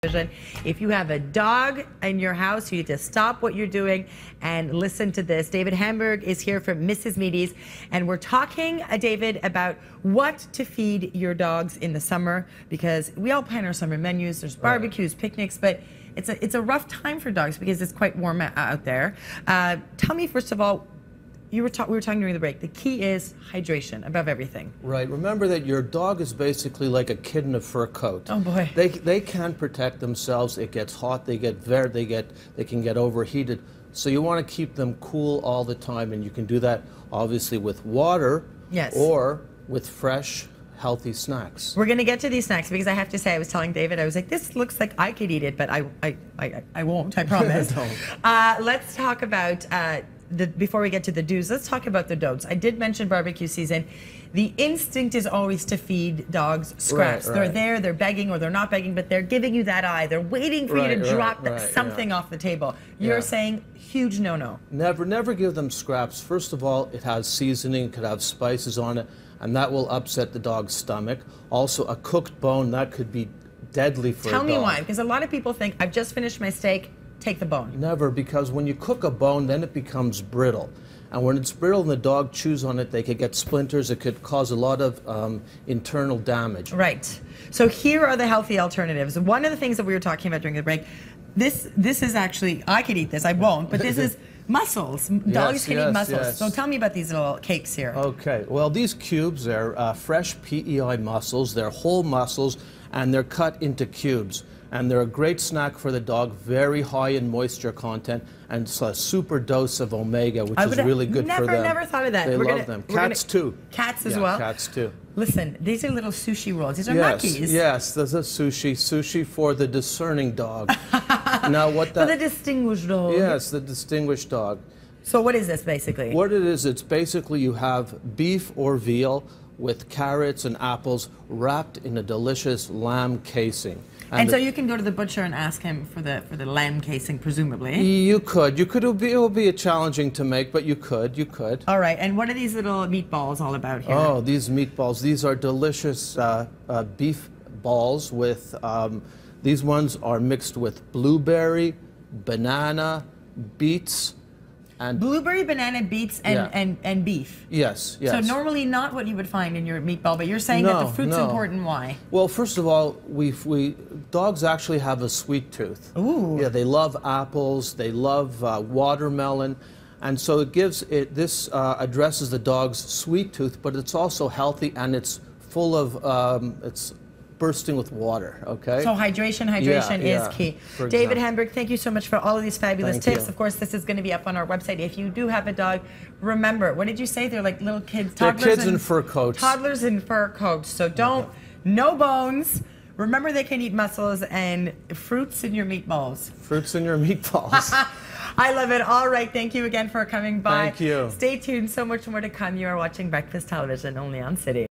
If you have a dog in your house, you need to stop what you're doing and listen to this. David Hamburg is here from Mrs. Meady's, and we're talking, David, about what to feed your dogs in the summer, because we all plan our summer menus. There's barbecues, picnics, but it's a rough time for dogs because it's quite warm out there. Tell me, first of all, we were talking during the break. The key is hydration above everything. Right. Remember that your dog is basically like a kid in a fur coat. Oh boy. They can't protect themselves. It gets hot. They can get overheated. So you want to keep them cool all the time, and you can do that obviously with water. Yes. Or with fresh, healthy snacks. We're going to get to these snacks because I have to say, I was telling David, I was like, this looks like I could eat it, but I won't. I promise. Let's talk about. Before we get to the do's, let's talk about the don'ts. I did mention barbecue season. The instinct is always to feed dogs scraps. They're there, they're begging, or they're not begging, but they're giving you that eye. They're waiting for you to drop something off the table. You're saying huge no-no. Never give them scraps. First of all, it has seasoning, it could have spices on it, and that will upset the dog's stomach. Also, a cooked bone, that could be deadly for a dog. Tell me why, because a lot of people think, I've just finished my steak, take the bone. Never, because when you cook a bone, then it becomes brittle. And when it's brittle and the dog chews on it, they could get splinters. It could cause a lot of internal damage. Right. So here are the healthy alternatives. One of the things that we were talking about during the break, this is actually, I could eat this, I won't, but this is mussels. Dogs can eat mussels. Yes. So tell me about these little cakes here. Okay. Well, these cubes, they're fresh PEI mussels. They're whole mussels, and they're cut into cubes. And they're a great snack for the dog, very high in moisture content, and it's a super dose of omega, which is really good for them. Never thought of that. They love them. Cats too. Cats as well? Cats too. Listen, these are little sushi rolls. These are Mackies. Yes, there's a sushi for the discerning dog. Now what that... For the distinguished dog. Yes, the distinguished dog. So what is this basically? What it is, it's basically you have beef or veal with carrots and apples wrapped in a delicious lamb casing. And so you can go to the butcher and ask him for the lamb casing, presumably. You could. It will be challenging to make, but you could. All right. And what are these little meatballs all about here? Oh, these meatballs. These are delicious beef balls with. These ones are mixed with blueberry, banana, beets. And blueberry, banana, beets, and beef. Yes. So normally not what you would find in your meatball, but you're saying that the fruit's important. Why? Well, first of all, dogs actually have a sweet tooth. Ooh. Yeah, they love apples. They love watermelon, and so this addresses the dog's sweet tooth, but it's also healthy and it's full of it's bursting with water, okay? So hydration is key. David Hamburg, thank you so much for all of these fabulous tips. Of course, this is going to be up on our website. If you do have a dog, remember, what did you say? They're like little kids, toddlers. They're kids in fur coats. Toddlers in fur coats. So no bones. Remember, they can eat mussels and fruits in your meatballs. Fruits in your meatballs. I love it. All right, thank you again for coming by. Thank you. Stay tuned. So much more to come. You are watching Breakfast Television only on City.